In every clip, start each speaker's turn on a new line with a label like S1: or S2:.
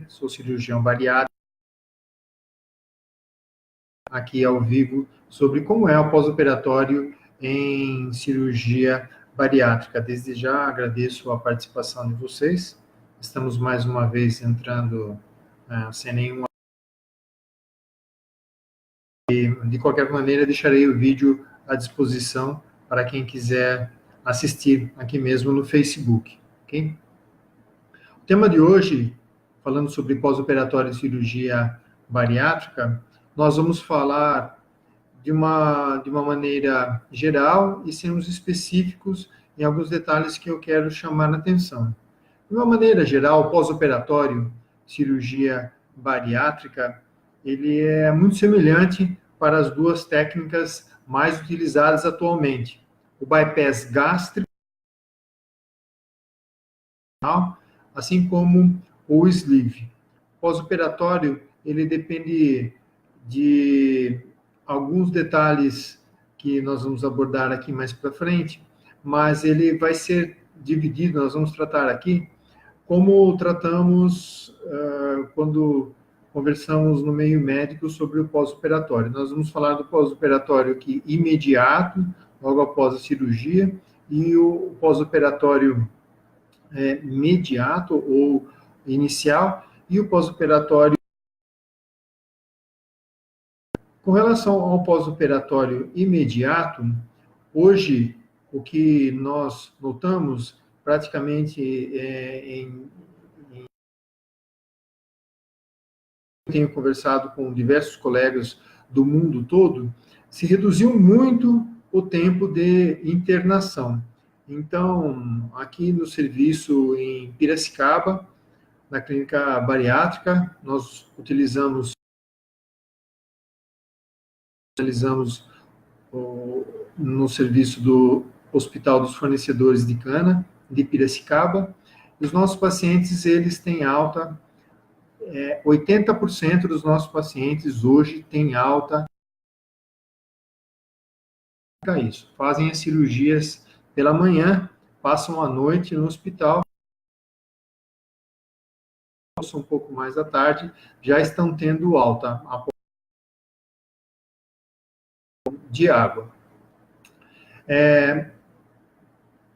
S1: Sou cirurgião bariátrico, aqui ao vivo, sobre como é o pós-operatório em cirurgia bariátrica. Desde já agradeço a participação de vocês. Estamos mais uma vez entrando sem nenhuma... De qualquer maneira, deixarei o vídeo à disposição para quem quiser assistir aqui mesmo no Facebook, ok? O tema de hoje, falando sobre pós-operatório de cirurgia bariátrica, nós vamos falar de uma maneira geral e sermos específicos em alguns detalhes que eu quero chamar a atenção. De uma maneira geral, pós-operatório, cirurgia bariátrica, ele é muito semelhante para as duas técnicas mais utilizadas atualmente. O bypass gástrico, assim como o sleeve. Pós-operatório, ele depende de alguns detalhes que nós vamos abordar aqui mais para frente, mas ele vai ser dividido, nós vamos tratar aqui, como tratamos quando conversamos no meio médico sobre o pós-operatório. Nós vamos falar do pós-operatório aqui imediato, logo após a cirurgia, e o pós-operatório imediato ou inicial, e o pós-operatório. Com relação ao pós-operatório imediato, hoje, o que nós notamos praticamente tenho conversado com diversos colegas do mundo todo, se reduziu muito o tempo de internação. Então, aqui no serviço em Piracicaba, na clínica bariátrica, nós realizamos no serviço do Hospital dos Fornecedores de Cana, de Piracicaba. Os nossos pacientes, eles têm alta, 80% dos nossos pacientes hoje têm alta. Isso, fazem as cirurgias pela manhã, passam a noite no hospital, um pouco mais à tarde, já estão tendo alta de água.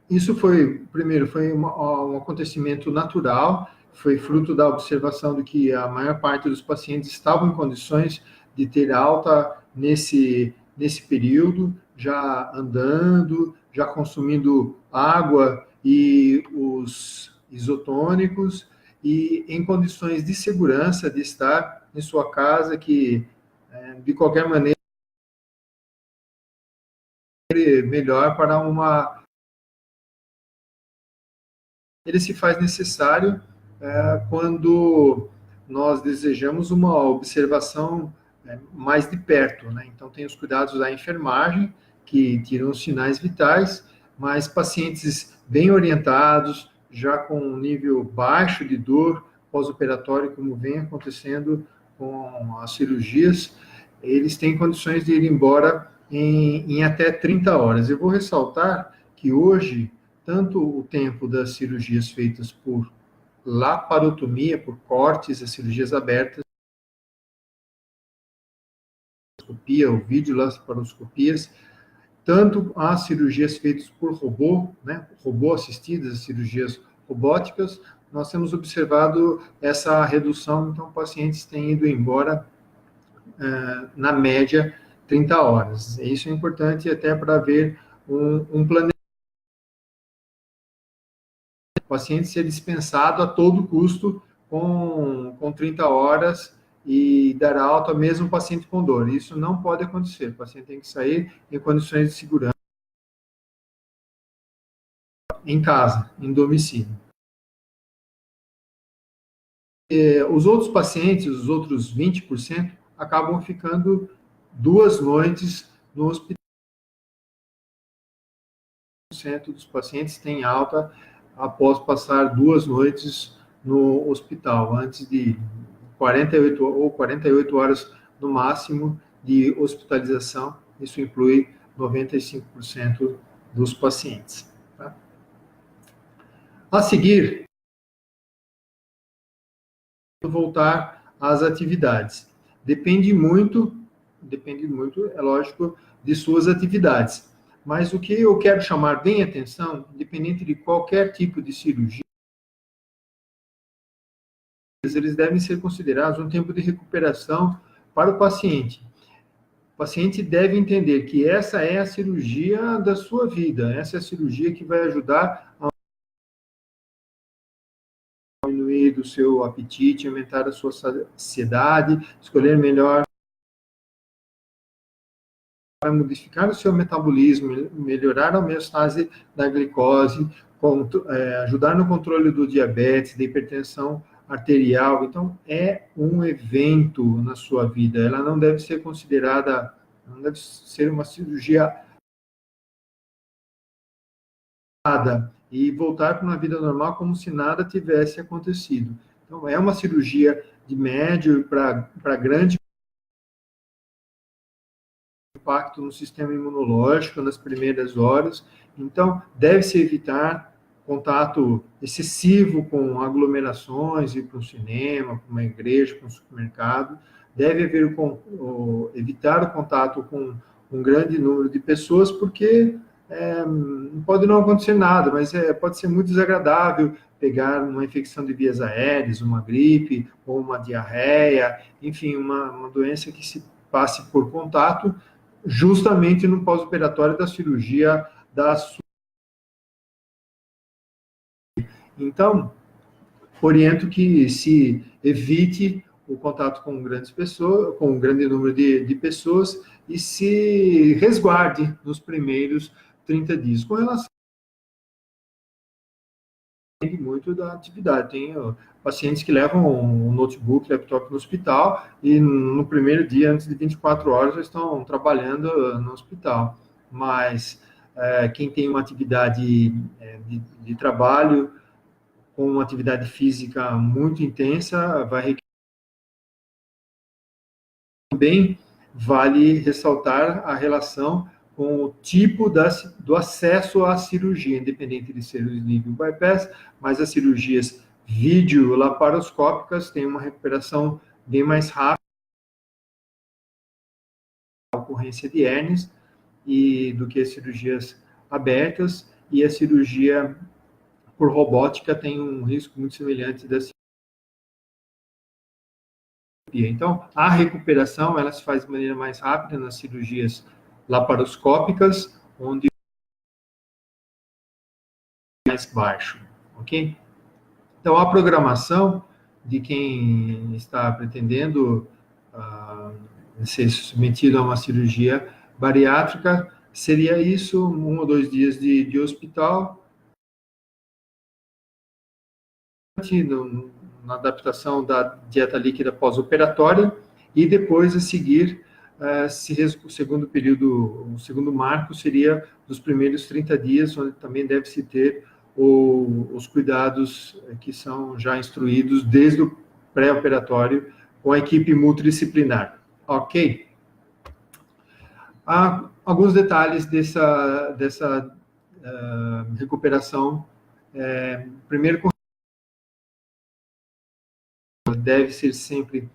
S1: Isso foi, primeiro, foi um acontecimento natural, foi fruto da observação de que a maior parte dos pacientes estavam em condições de ter alta nesse período, já andando, já consumindo água e os isotônicos, e em condições de segurança de estar em sua casa, que, de qualquer maneira, melhor para uma... Ele se faz necessário quando nós desejamos uma observação mais de perto, né? Então, tem os cuidados da enfermagem, que tiram os sinais vitais, mas pacientes bem orientados, já com um nível baixo de dor pós-operatório, como vem acontecendo com as cirurgias, eles têm condições de ir embora em até 30 horas. Eu vou ressaltar que hoje, tanto o tempo das cirurgias feitas por laparotomia, por cortes, as cirurgias abertas, ou videolaparoscopias, tanto as cirurgias feitas por robô, né, robô assistidas, as cirurgias robóticas, nós temos observado essa redução, então pacientes têm ido embora na média 30 horas. Isso é importante até para ver um planejamento. O paciente ser dispensado a todo custo com 30 horas e dar alta mesmo o paciente com dor. Isso não pode acontecer. O paciente tem que sair em condições de segurança em casa, em domicílio. Os outros pacientes, os outros 20%, acabam ficando 2 noites no hospital. 100% dos pacientes têm alta após passar 2 noites no hospital, antes de 48 horas no máximo de hospitalização. Isso inclui 95% dos pacientes. Tá? A seguir, voltar às atividades. Depende muito, é lógico, de suas atividades. Mas o que eu quero chamar bem atenção, independente de qualquer tipo de cirurgia, eles devem ser considerados um tempo de recuperação para o paciente. O paciente deve entender que essa é a cirurgia da sua vida, essa é a cirurgia que vai ajudar a diminuir o seu apetite, aumentar a sua saciedade, escolher melhor, para modificar o seu metabolismo, melhorar a homeostase da glicose, ajudar no controle do diabetes, da hipertensão arterial. Então, é um evento na sua vida. Ela não deve ser considerada, não deve ser uma cirurgia e voltar para uma vida normal como se nada tivesse acontecido. Então, é uma cirurgia de médio para grande impacto no sistema imunológico nas primeiras horas. Então, deve-se evitar contato excessivo com aglomerações, ir para um cinema, para uma igreja, para um supermercado. Deve haver evitar o contato com um grande número de pessoas, porque pode não acontecer nada, mas pode ser muito desagradável pegar uma infecção de vias aéreas, uma gripe ou uma diarreia, enfim, uma doença que se passe por contato, justamente no pós-operatório da cirurgia da sua. Então, oriento que se evite o contato com grandes pessoas, com um grande número de pessoas, e se resguarde nos primeiros 30 dias. Com relação muito da atividade. Tem pacientes que levam um notebook, laptop no hospital e no primeiro dia, antes de 24 horas, já estão trabalhando no hospital. Mas quem tem uma atividade de trabalho com uma atividade física muito intensa, vai requerer. Também vale ressaltar a relação com o tipo do acesso à cirurgia, independente de ser o sleeve bypass, mas as cirurgias videolaparoscópicas têm uma recuperação bem mais rápida, a ocorrência de hérnias, do que as cirurgias abertas, e a cirurgia por robótica tem um risco muito semelhante da cirurgia. Então, a recuperação ela se faz de maneira mais rápida nas cirurgias laparoscópicas, onde é mais baixo, ok? Então, a programação de quem está pretendendo ser submetido a uma cirurgia bariátrica seria isso, 1 ou 2 dias de hospital, na adaptação da dieta líquida pós-operatória, e depois a seguir, o segundo período, o segundo marco seria dos primeiros 30 dias, onde também deve-se ter os cuidados que são já instruídos desde o pré-operatório com a equipe multidisciplinar. Ok? Há alguns detalhes dessa recuperação. Primeiro, deve ser sempre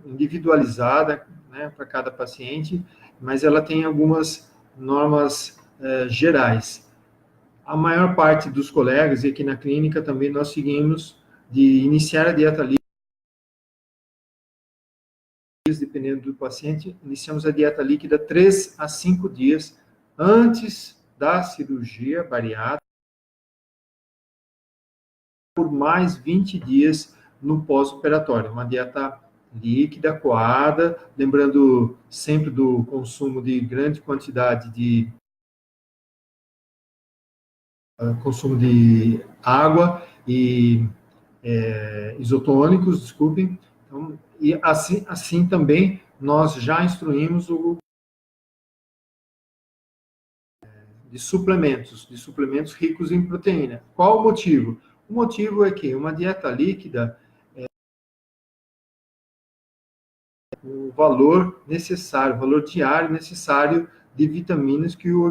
S1: individualizada, né, para cada paciente, mas ela tem algumas normas gerais. A maior parte dos colegas, e aqui na clínica também nós seguimos, de iniciar a dieta líquida, dependendo do paciente, iniciamos a dieta líquida 3 a 5 dias antes da cirurgia bariátrica, por mais 20 dias no pós-operatório, uma dieta líquida, coada, lembrando sempre do consumo de grande quantidade de consumo de água e isotônicos, desculpem. Então, e assim também nós já instruímos de suplementos ricos em proteína. Qual o motivo? O motivo é que uma dieta líquida, o valor necessário, o valor diário necessário de vitaminas que o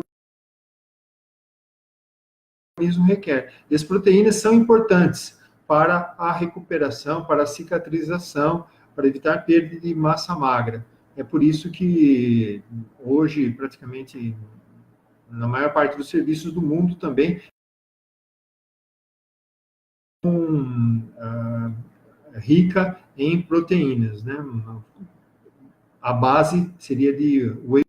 S1: organismo requer. E as proteínas são importantes para a recuperação, para a cicatrização, para evitar perda de massa magra. É por isso que hoje, praticamente, na maior parte dos serviços do mundo também, rica em proteínas, né? A base seria de whey.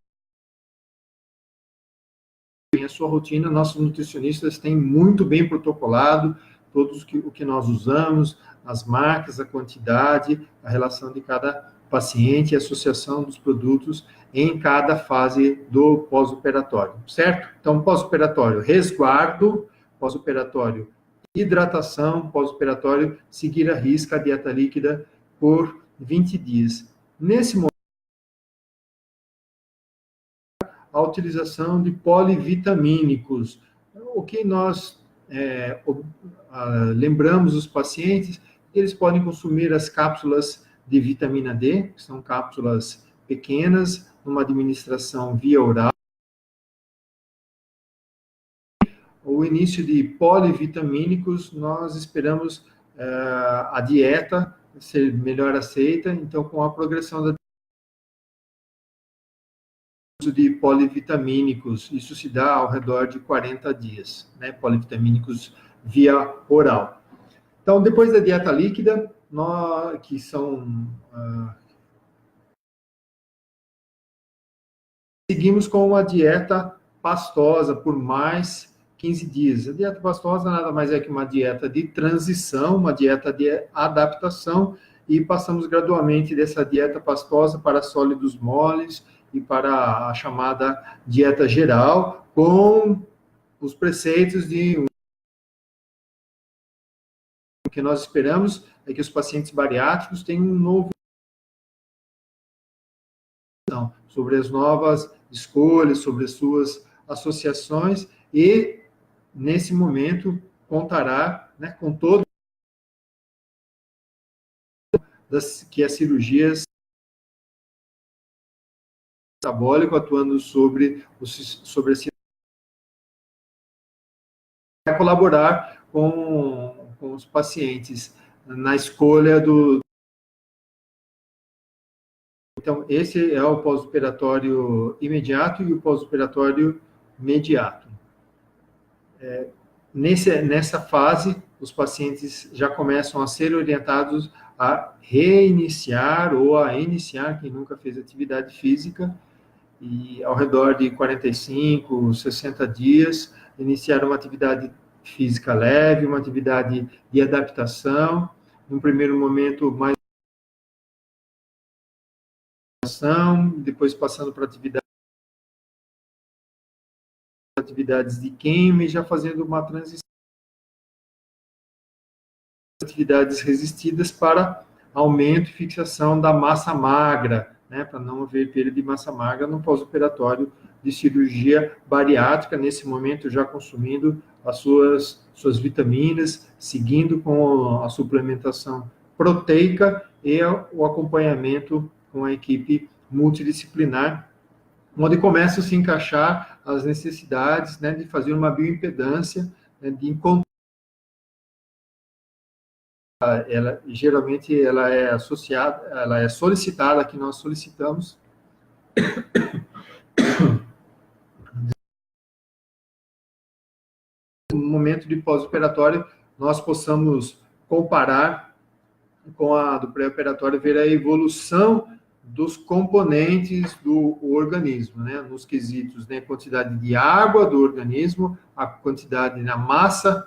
S1: A sua rotina, nossos nutricionistas têm muito bem protocolado todos o que nós usamos, as marcas, a quantidade, a relação de cada paciente, a associação dos produtos em cada fase do pós-operatório, certo? Então, pós-operatório, resguardo, pós-operatório, hidratação, pós-operatório, seguir a risca a dieta líquida por 20 dias. Nesse momento, a utilização de polivitamínicos. O que nós lembramos os pacientes, eles podem consumir as cápsulas de vitamina D, que são cápsulas pequenas, numa administração via oral. O início de polivitamínicos, nós esperamos a dieta ser melhor aceita, então com a progressão da de polivitamínicos, isso se dá ao redor de 40 dias, né? Polivitamínicos via oral. Então, depois da dieta líquida, que são... seguimos com uma dieta pastosa por mais 15 dias. A dieta pastosa nada mais é que uma dieta de transição, uma dieta de adaptação, e passamos gradualmente dessa dieta pastosa para sólidos moles, e para a chamada dieta geral, com os preceitos de... O que nós esperamos é que os pacientes bariátricos tenham um novo... sobre as novas escolhas, sobre as suas associações, e, nesse momento, contará, né, com todo que as cirurgias metabólico atuando sobre a cirurgia, vai colaborar com os pacientes na escolha do... Então, esse é o pós-operatório imediato e o pós-operatório mediato. Nessa fase, os pacientes já começam a ser orientados a reiniciar ou a iniciar, quem nunca fez atividade física, e ao redor de 45, 60 dias, iniciar uma atividade física leve, uma atividade de adaptação, num primeiro momento mais depois passando para atividades de queima e já fazendo uma transição de atividades resistidas para aumento e fixação da massa magra, né, para não haver perda de massa magra no pós-operatório de cirurgia bariátrica, nesse momento já consumindo as suas vitaminas, seguindo com a suplementação proteica e o acompanhamento com a equipe multidisciplinar, onde começam a se encaixar as necessidades, né, de fazer uma bioimpedância, né, de encontrar. Geralmente ela é associada, ela é solicitada, que nós solicitamos no momento de pós-operatório, nós possamos comparar com a do pré-operatório, ver a evolução dos componentes do organismo, né, nos quesitos, né, quantidade de água do organismo, a quantidade na massa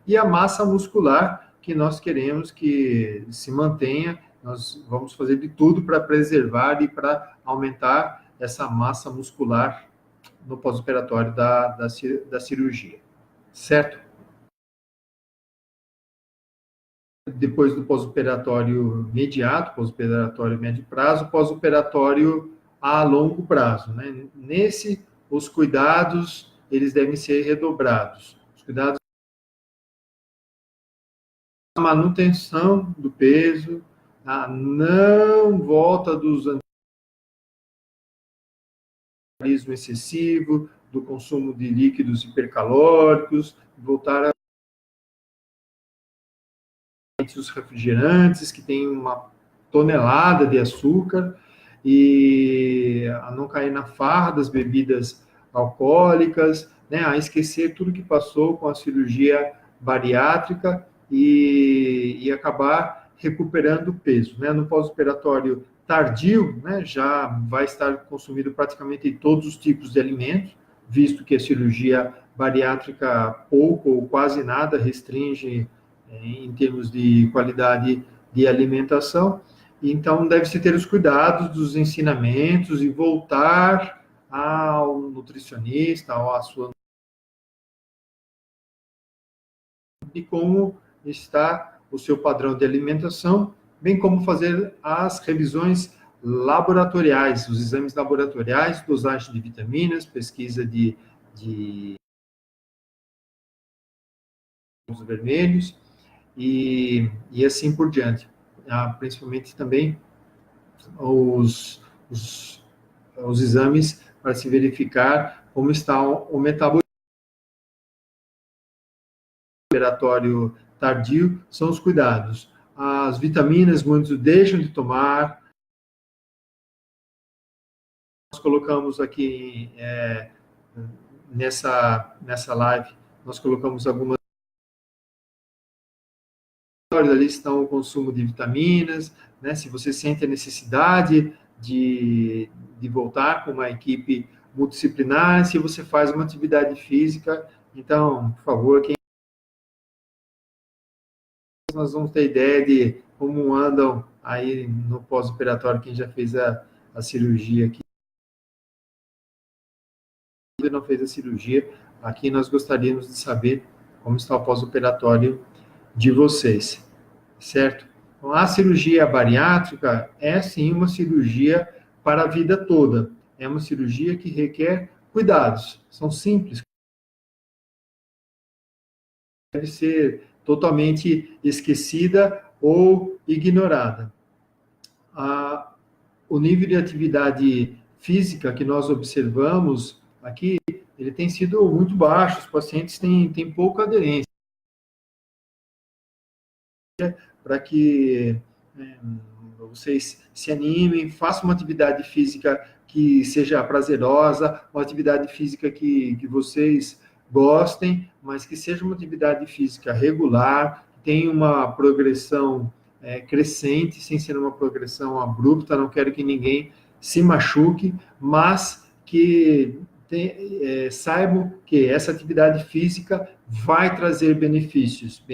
S1: e a massa muscular que nós queremos que se mantenha. Nós vamos fazer de tudo para preservar e para aumentar essa massa muscular no pós-operatório da cirurgia, certo? Depois do pós-operatório imediato, pós-operatório médio prazo, pós-operatório a longo prazo, né? Nesse, os cuidados, eles devem ser redobrados. Os cuidados, a manutenção do peso, a não volta dos excessivo, do consumo de líquidos hipercalóricos, voltar a os refrigerantes, que tem uma tonelada de açúcar, e a não cair na farra das bebidas alcoólicas, né, a esquecer tudo que passou com a cirurgia bariátrica e acabar recuperando peso. Né? No pós-operatório tardio, né, já vai estar consumido praticamente todos os tipos de alimentos, visto que a cirurgia bariátrica pouco ou quase nada restringe em termos de qualidade de alimentação. Então, deve-se ter os cuidados dos ensinamentos e voltar ao nutricionista, ou à sua... de como está o seu padrão de alimentação, bem como fazer as revisões laboratoriais, os exames laboratoriais, dosagem de vitaminas, pesquisa de vermelhos, e assim por diante. Principalmente também os exames para se verificar como está o metabolismo. Respiratório tardio são os cuidados. As vitaminas muitos deixam de tomar. Nós colocamos aqui nessa live, nós colocamos algumas ali estão o consumo de vitaminas, né? Se você sente a necessidade de voltar com uma equipe multidisciplinar, se você faz uma atividade física, então, por favor, quem nós vamos ter ideia de como andam aí no pós-operatório, quem já fez a cirurgia aqui, não fez a cirurgia, aqui nós gostaríamos de saber como está o pós-operatório de vocês, certo? Então, a cirurgia bariátrica é, sim, uma cirurgia para a vida toda. É uma cirurgia que requer cuidados. São simples. Deve ser totalmente esquecida ou ignorada. O nível de atividade física que nós observamos aqui, ele tem sido muito baixo. Os pacientes têm pouca aderência. Para que vocês se animem, façam uma atividade física que seja prazerosa, uma atividade física que vocês gostem, mas que seja uma atividade física regular, tenha uma progressão crescente, sem ser uma progressão abrupta. Não quero que ninguém se machuque, mas que saibam que essa atividade física vai trazer benefícios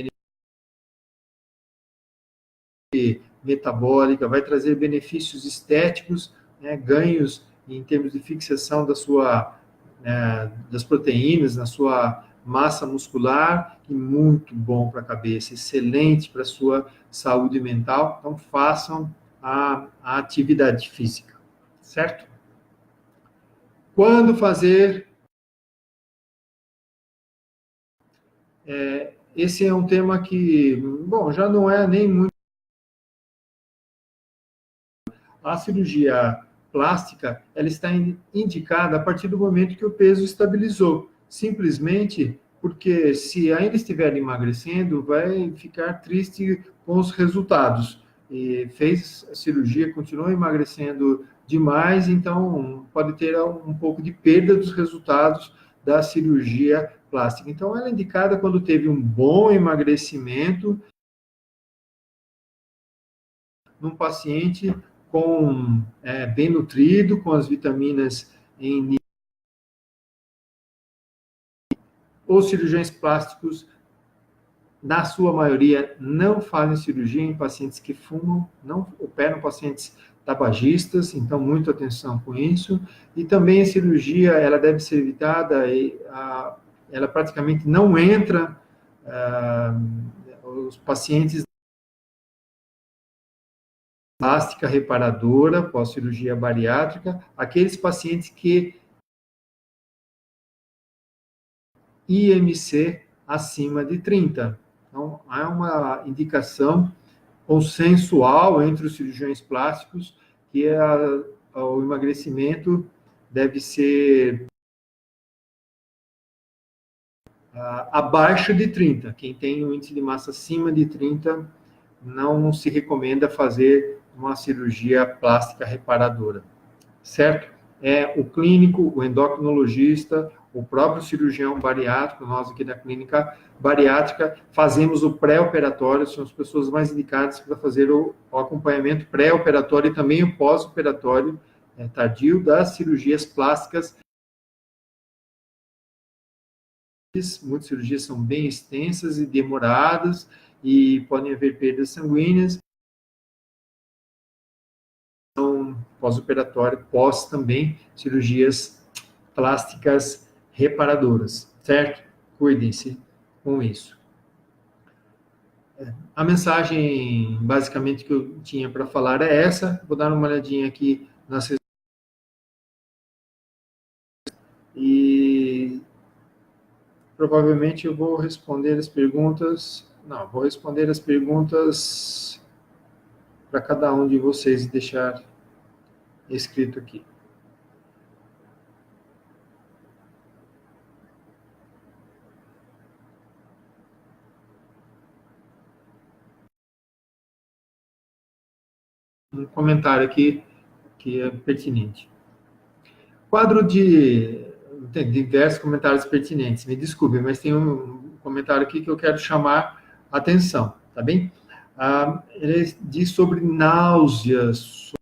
S1: metabólica, vai trazer benefícios estéticos, né, ganhos em termos de fixação das proteínas na sua massa muscular, e muito bom para a cabeça, excelente para a sua saúde mental. Então, façam a atividade física, certo? Quando fazer... esse é um tema que, bom, já não é nem muito... A cirurgia plástica, ela está indicada a partir do momento que o peso estabilizou. Simplesmente porque, se ainda estiver emagrecendo, vai ficar triste com os resultados. E fez a cirurgia, continuou emagrecendo demais, então pode ter um pouco de perda dos resultados da cirurgia plástica. Então, ela é indicada quando teve um bom emagrecimento num paciente bem nutrido, com as vitaminas em nível. Os cirurgiões plásticos, na sua maioria, não fazem cirurgia em pacientes que fumam, não operam pacientes tabagistas, então, muita atenção com isso. E também a cirurgia, ela deve ser evitada, ela praticamente não entra, os pacientes plástica reparadora, pós-cirurgia bariátrica, aqueles pacientes que IMC acima de 30. Então, há uma indicação consensual entre os cirurgiões plásticos que o emagrecimento deve ser abaixo de 30. Quem tem um índice de massa acima de 30, não se recomenda fazer uma cirurgia plástica reparadora, certo? É o clínico, o endocrinologista, o próprio cirurgião bariátrico, nós aqui da clínica bariátrica, fazemos o pré-operatório, são as pessoas mais indicadas para fazer o acompanhamento pré-operatório e também o pós-operatório tardio das cirurgias plásticas. Muitas cirurgias são bem extensas e demoradas e podem haver perdas sanguíneas. Então, pós-operatório, pós também cirurgias plásticas reparadoras, certo? Cuidem-se com isso. A mensagem, basicamente, que eu tinha para falar é essa. Vou dar uma olhadinha aqui nas e provavelmente eu vou responder as perguntas. Não, vou responder as perguntas para cada um de vocês e deixar escrito aqui. Um comentário aqui que é pertinente. Quadro tem diversos comentários pertinentes, me desculpe, mas tem um comentário aqui que eu quero chamar a atenção, tá bem? Ele diz sobre náuseas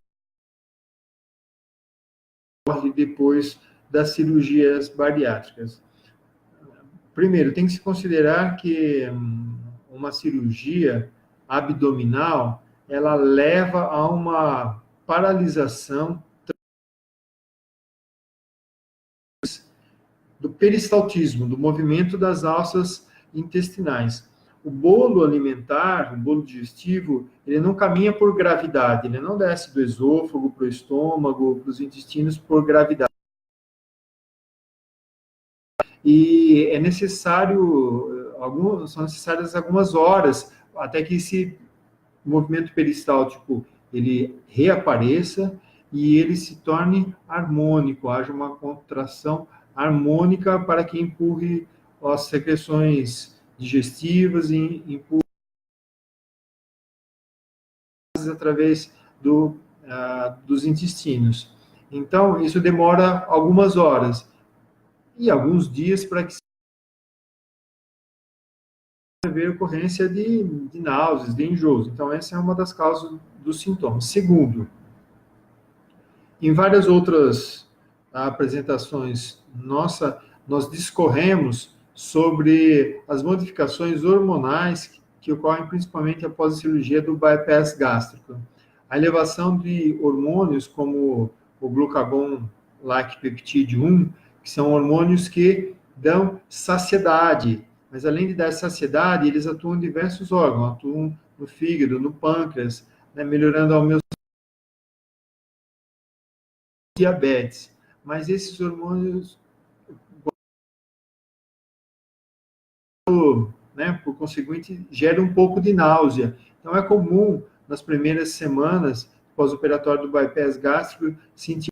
S1: depois das cirurgias bariátricas. Primeiro, tem que se considerar que uma cirurgia abdominal, ela leva a uma paralisação do peristaltismo, do movimento das alças intestinais. O bolo alimentar, o bolo digestivo, ele não caminha por gravidade, ele não desce do esôfago para o estômago, para os intestinos por gravidade. E é necessário, são necessárias algumas horas até que esse movimento peristáltico ele reapareça e ele se torne harmônico, haja uma contração harmônica para que empurre as secreções digestivas e empurre através dos intestinos. Então, isso demora algumas horas e alguns dias para que haver ocorrência de náuseas, de enjoos. Então, essa é uma das causas dos sintomas. Segundo, em várias outras apresentações nós discorremos sobre as modificações hormonais que ocorrem principalmente após a cirurgia do bypass gástrico. A elevação de hormônios como o glucagon-like peptide 1, que são hormônios que dão saciedade, mas além de dar saciedade, eles atuam em diversos órgãos, atuam no fígado, no pâncreas, né, melhorando a homeostase, diabetes. Mas esses hormônios, né, por conseguinte, geram um pouco de náusea. Então é comum nas primeiras semanas pós-operatório do bypass gástrico sentir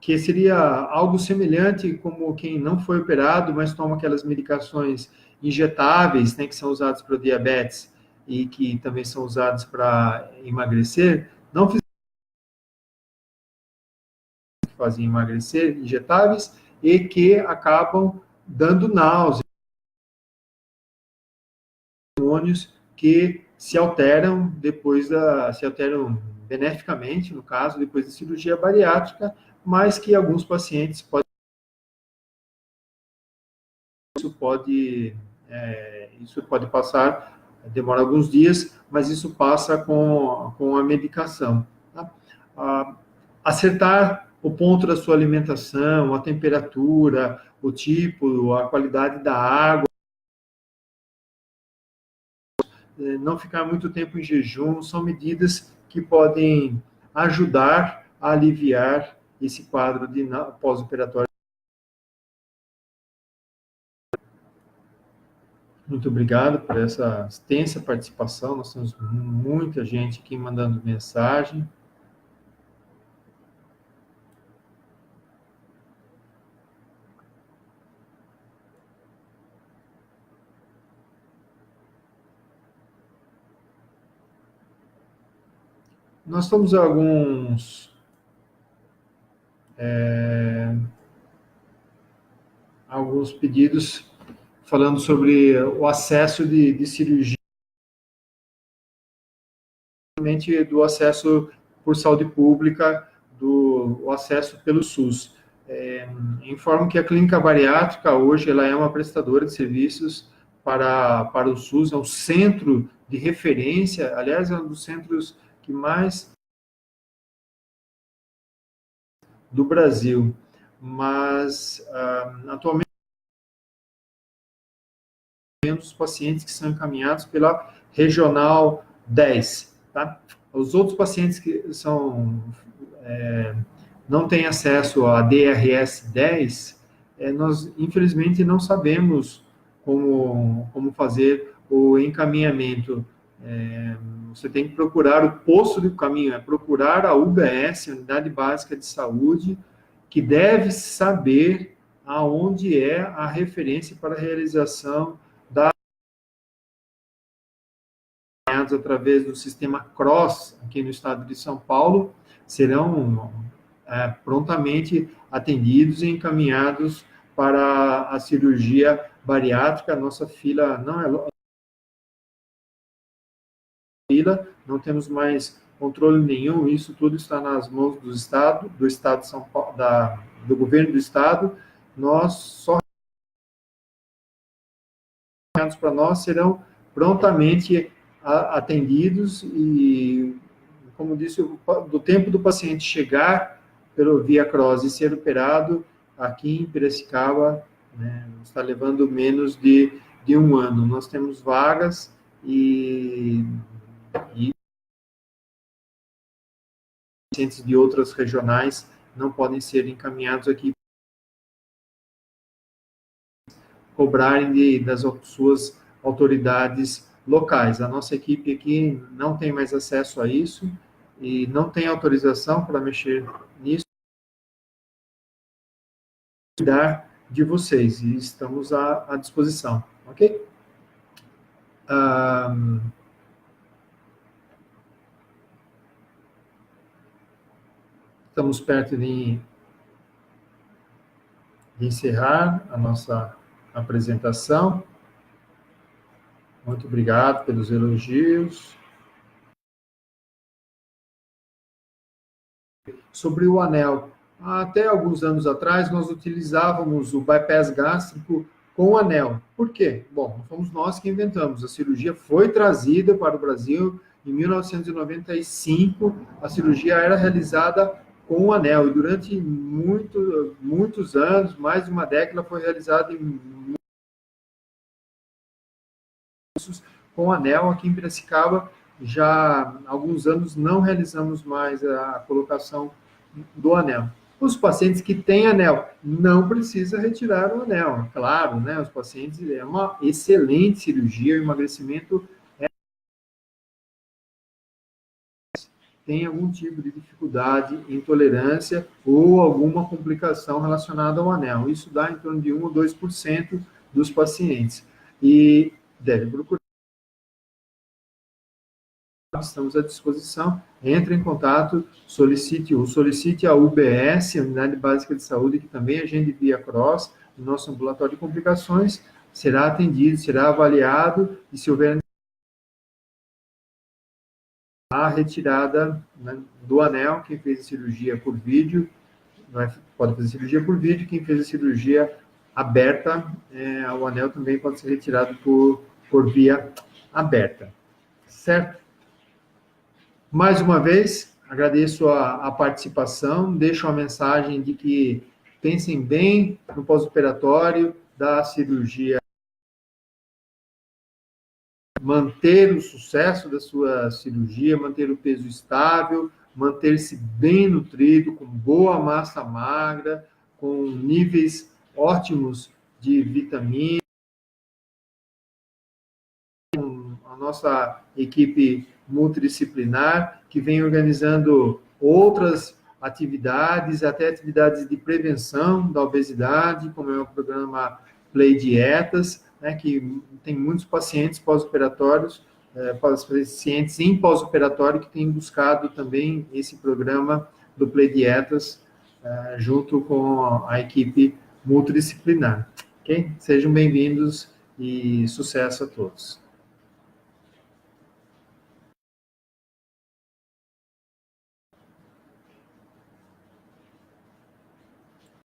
S1: que seria algo semelhante como quem não foi operado, mas toma aquelas medicações injetáveis, né, que são usadas para o diabetes e que também são usadas para emagrecer, não fazem emagrecer, injetáveis, e que acabam dando náusea, hormônios que se alteram se alteram beneficamente, no caso, depois da cirurgia bariátrica, mas que alguns pacientes isso pode passar, demora alguns dias, mas isso passa com a medicação. Tá? Acertar o ponto da sua alimentação, a temperatura, o tipo, a qualidade da água, não ficar muito tempo em jejum, são medidas que podem ajudar a aliviar esse quadro de pós-operatório. Muito obrigado por essa extensa participação. Nós temos muita gente aqui mandando mensagem. Nós temos alguns pedidos falando sobre o acesso de cirurgia, do acesso por saúde pública, o acesso pelo SUS. Informo que a clínica bariátrica hoje ela é uma prestadora de serviços para o SUS, é um centro de referência, aliás, é um dos centros que mais do Brasil, mas atualmente temos pacientes que são encaminhados pela Regional 10, tá? Os outros pacientes que não têm acesso à DRS 10, nós infelizmente não sabemos como fazer o encaminhamento. Você tem que procurar o posto do caminho, procurar a UBS, Unidade Básica de Saúde, que deve saber aonde é a referência para a realização através do sistema CROSS, aqui no estado de São Paulo, serão prontamente atendidos e encaminhados para a cirurgia bariátrica. Nossa fila não é fila, não temos mais controle nenhum, isso tudo está nas mãos do Estado de São Paulo, do governo do Estado. Nós só para nós serão prontamente atendidos e, como disse, do tempo do paciente chegar pelo Via Cross e ser operado, aqui em Piracicaba, né, está levando menos de um ano. Nós temos vagas e pacientes de outras regionais não podem ser encaminhados aqui, cobrarem das suas autoridades locais. A nossa equipe aqui não tem mais acesso a isso e não tem autorização para mexer nisso. Cuidar de vocês e estamos à disposição, ok? Estamos perto de encerrar a nossa apresentação. Muito obrigado pelos elogios. Sobre o anel, até alguns anos atrás, nós utilizávamos o bypass gástrico com anel. Por quê? Bom, fomos nós que inventamos. A cirurgia foi trazida para o Brasil em 1995. A cirurgia era realizada com o anel. E durante muitos anos, mais de uma década, foi realizada com anel. Aqui em Piracicaba, já há alguns anos, não realizamos mais a colocação do anel. Os pacientes que têm anel, não precisa retirar o anel. Claro, né? Os pacientes, é uma excelente cirurgia, o emagrecimento tem algum tipo de dificuldade, intolerância ou alguma complicação relacionada ao anel. Isso dá em torno de 1 ou 2% dos pacientes. E deve procurar. Estamos à disposição. Entre em contato, solicite a UBS, a Unidade Básica de Saúde, que também agende via Cross, no nosso ambulatório de complicações, será atendido, será avaliado, e se houver a retirada, né, do anel, quem fez a cirurgia por vídeo, pode fazer cirurgia por vídeo, quem fez a cirurgia aberta, o anel também pode ser retirado por via aberta. Certo? Mais uma vez, agradeço a participação, deixo a mensagem de que pensem bem no pós-operatório da cirurgia, manter o sucesso da sua cirurgia, manter o peso estável, manter-se bem nutrido, com boa massa magra, com níveis ótimos de vitamina. A nossa equipe multidisciplinar, que vem organizando outras atividades, até atividades de prevenção da obesidade, como é o programa Play Dietas, né, que tem muitos pacientes pós-operatórios para os pacientes em pós-operatório que têm buscado também esse programa do Play Dietas, junto com a equipe multidisciplinar. Ok? Sejam bem-vindos e sucesso a todos.